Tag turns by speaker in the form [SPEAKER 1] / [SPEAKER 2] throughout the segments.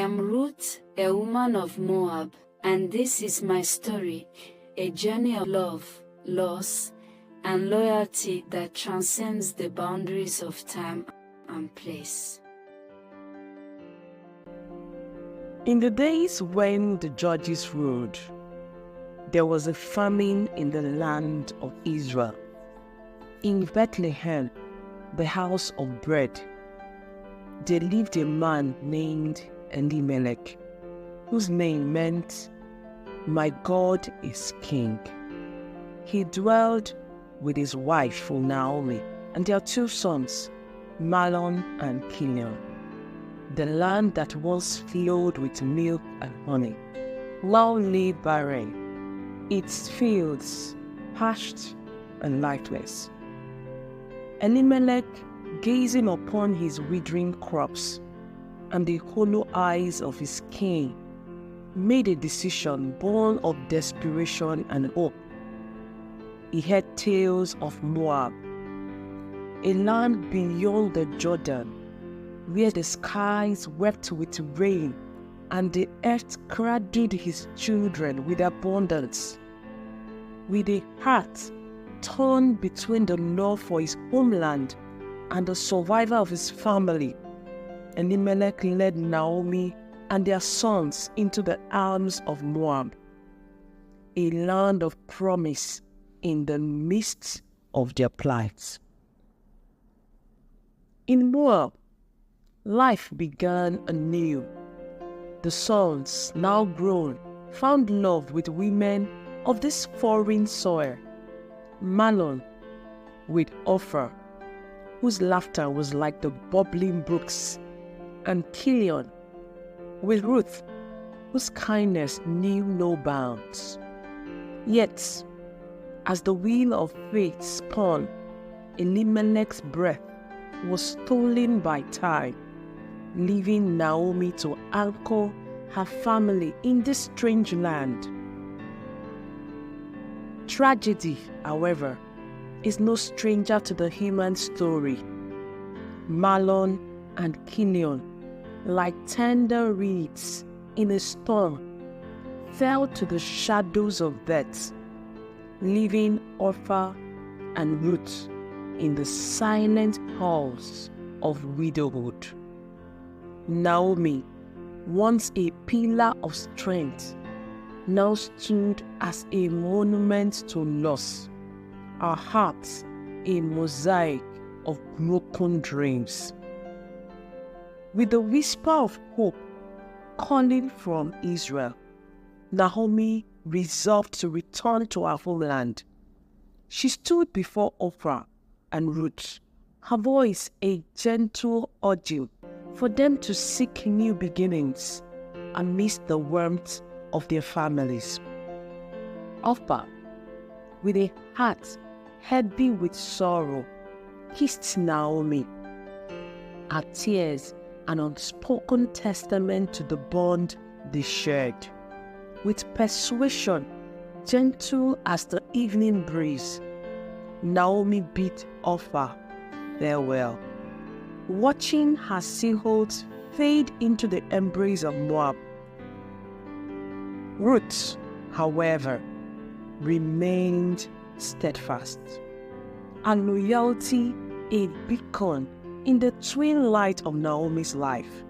[SPEAKER 1] am Ruth, a woman of Moab, and this is my story, a journey of love, loss, and loyalty that transcends the boundaries of time and place.
[SPEAKER 2] In the days when the judges ruled, there was a famine in the land of Israel. In Bethlehem, the house of bread, there lived a man named Elimelech, whose name meant, "My God is King." He dwelled with his wife Naomi and their 2 sons, Mahlon and Chilion. The land that once flowed with milk and honey now lay barren, its fields parched and lifeless. Elimelech, gazing upon his withering crops and the hollow eyes of his king, made a decision born of desperation and hope. He heard tales of Moab, a land beyond the Jordan, where the skies wept with rain and the earth cradled his children with abundance. With a heart torn between the love for his homeland and the survival of his family, Elimelech led Naomi and their sons into the arms of Moab, a land of promise in the midst of their plight. In Moab, life began anew. The sons, now grown, found love with women of this foreign soil. Mahlon with Ophir, whose laughter was like the bubbling brooks, and Chilion with Ruth, whose kindness knew no bounds. Yet, as the wheel of fate spun, Elimelech's breath was stolen by time, leaving Naomi to anchor her family in this strange land. Tragedy, however, is no stranger to the human story. Mahlon and Chilion, like tender reeds in a storm, fell to the shadows of death, leaving Ophir and Ruth in the silent halls of widowhood. Naomi, once a pillar of strength, now stood as a monument to loss, our hearts a mosaic of broken dreams. With the whisper of hope calling from Israel, Naomi resolved to return to her homeland. She stood before Ophir and Ruth, her voice a gentle urging for them to seek new beginnings amidst the warmth of their families. Ophir, with a heart heavy with sorrow, kissed Naomi. Her tears an unspoken testament to the bond they shared. With persuasion, gentle as the evening breeze, Naomi bid Ophir farewell, watching her silhouette fade into the embrace of Moab. Ruth, however, remained steadfast, her loyalty a beacon in the twin light of Naomi's life,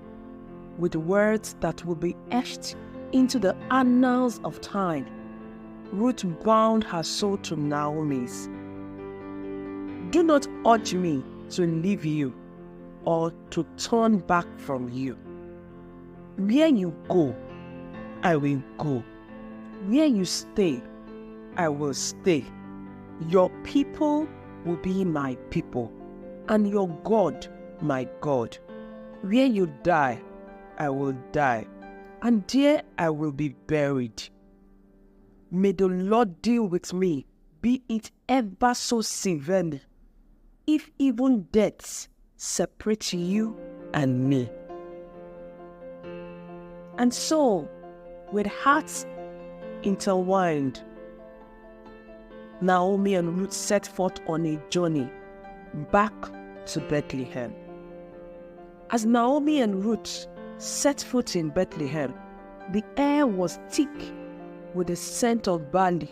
[SPEAKER 2] with words that will be etched into the annals of time. Ruth bound her soul to Naomi's. "Do not urge me to leave you or to turn back from you. Where you go, I will go. Where you stay, I will stay. Your people will be my people, and your God my God. Where you die, I will die, and there I will be buried. May the Lord deal with me, be it ever so severely, if even death separates you and me." And so, with hearts intertwined, Naomi and Ruth set forth on a journey back to Bethlehem. As Naomi and Ruth set foot in Bethlehem, the air was thick with the scent of barley.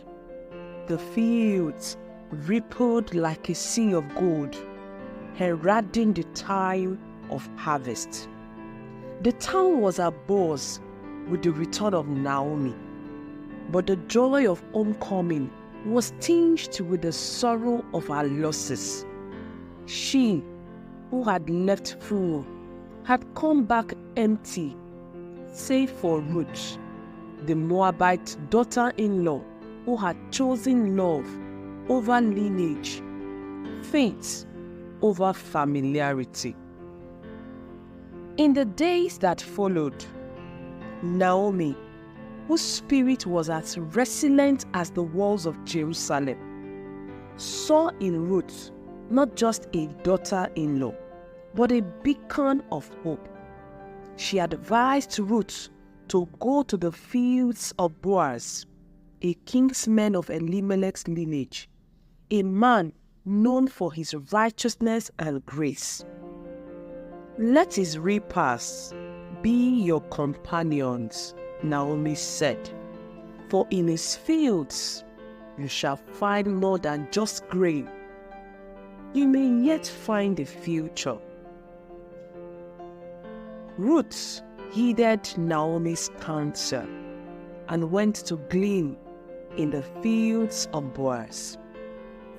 [SPEAKER 2] The fields rippled like a sea of gold, heralding the time of harvest. The town was abuzz with the return of Naomi, but the joy of homecoming was tinged with the sorrow of her losses. She, who had left full, had come back empty, save for Ruth, the Moabite daughter-in-law, who had chosen love over lineage, faith over familiarity. In the days that followed, Naomi, whose spirit was as resilient as the walls of Jerusalem, saw in Ruth not just a daughter-in-law, but a beacon of hope. She advised Ruth to go to the fields of Boaz, a kinsman of Elimelech's lineage, a man known for his righteousness and grace. Let his reapers be your companions, Naomi said, for in his fields you shall find more than just grain. You may yet find a future. Ruth heeded Naomi's counsel and went to glean in the fields of Boaz.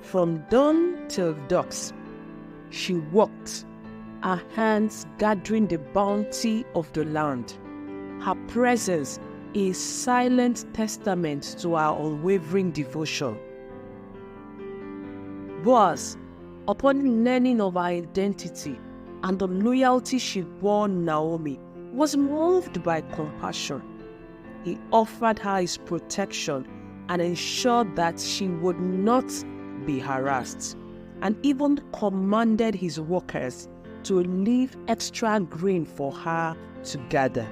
[SPEAKER 2] From dawn till dusk, she walked, her hands gathering the bounty of the land, her presence a silent testament to her unwavering devotion. Boaz, upon learning of her identity and the loyalty she bore Naomi, was moved by compassion. He offered her his protection and ensured that she would not be harassed, and even commanded his workers to leave extra grain for her to gather.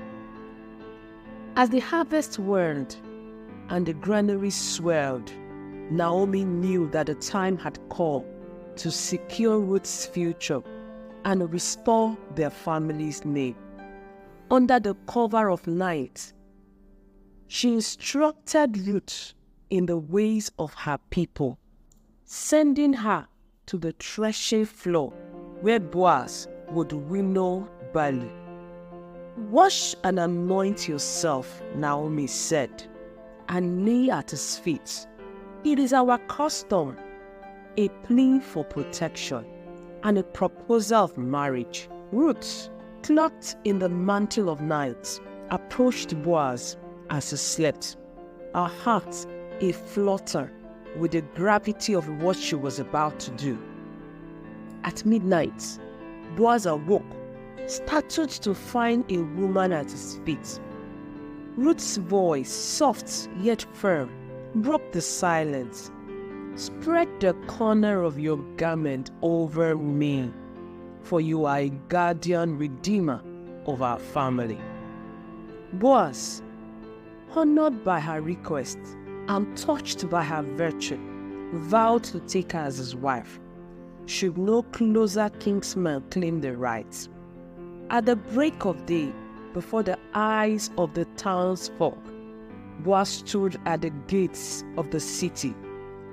[SPEAKER 2] As the harvest whirled and the granary swelled, Naomi knew that the time had come to secure Ruth's future and restore their family's name. Under the cover of night, she instructed Ruth in the ways of her people, sending her to the threshing floor where Boaz would winnow barley. "Wash and anoint yourself," Naomi said, "and lay at his feet. It is our custom," a plea for protection and a proposal of marriage. Ruth, cloaked in the mantle of night, approached Boaz as he slept, her heart a flutter with the gravity of what she was about to do. At midnight, Boaz awoke, startled to find a woman at his feet. Ruth's voice, soft yet firm, broke the silence. "Spread the corner of your garment over me, for you are a guardian redeemer of our family." Boaz, honored by her request and touched by her virtue, vowed to take her as his wife, should no closer kinsman claim the right. At the break of day, before the eyes of the townsfolk, Boaz stood at the gates of the city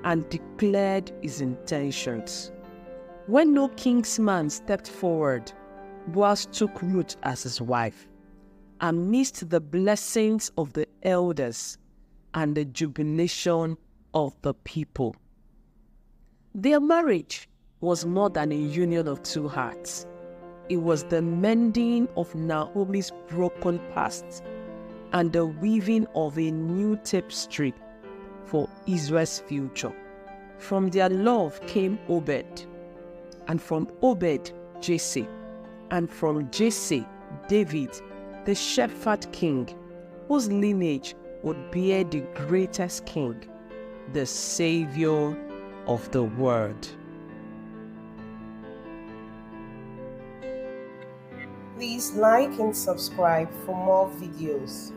[SPEAKER 2] and declared his intentions. When no kinsman stepped forward, Boaz took Ruth as his wife, amidst the blessings of the elders and the jubilation of the people. Their marriage was more than a union of two hearts. It was the mending of Naomi's broken past and the weaving of a new tapestry for Israel's future. From their love came Obed, and from Obed, Jesse, and from Jesse, David, the shepherd king, whose lineage would bear the greatest king, the Savior of the world.
[SPEAKER 3] Please like and subscribe for more videos.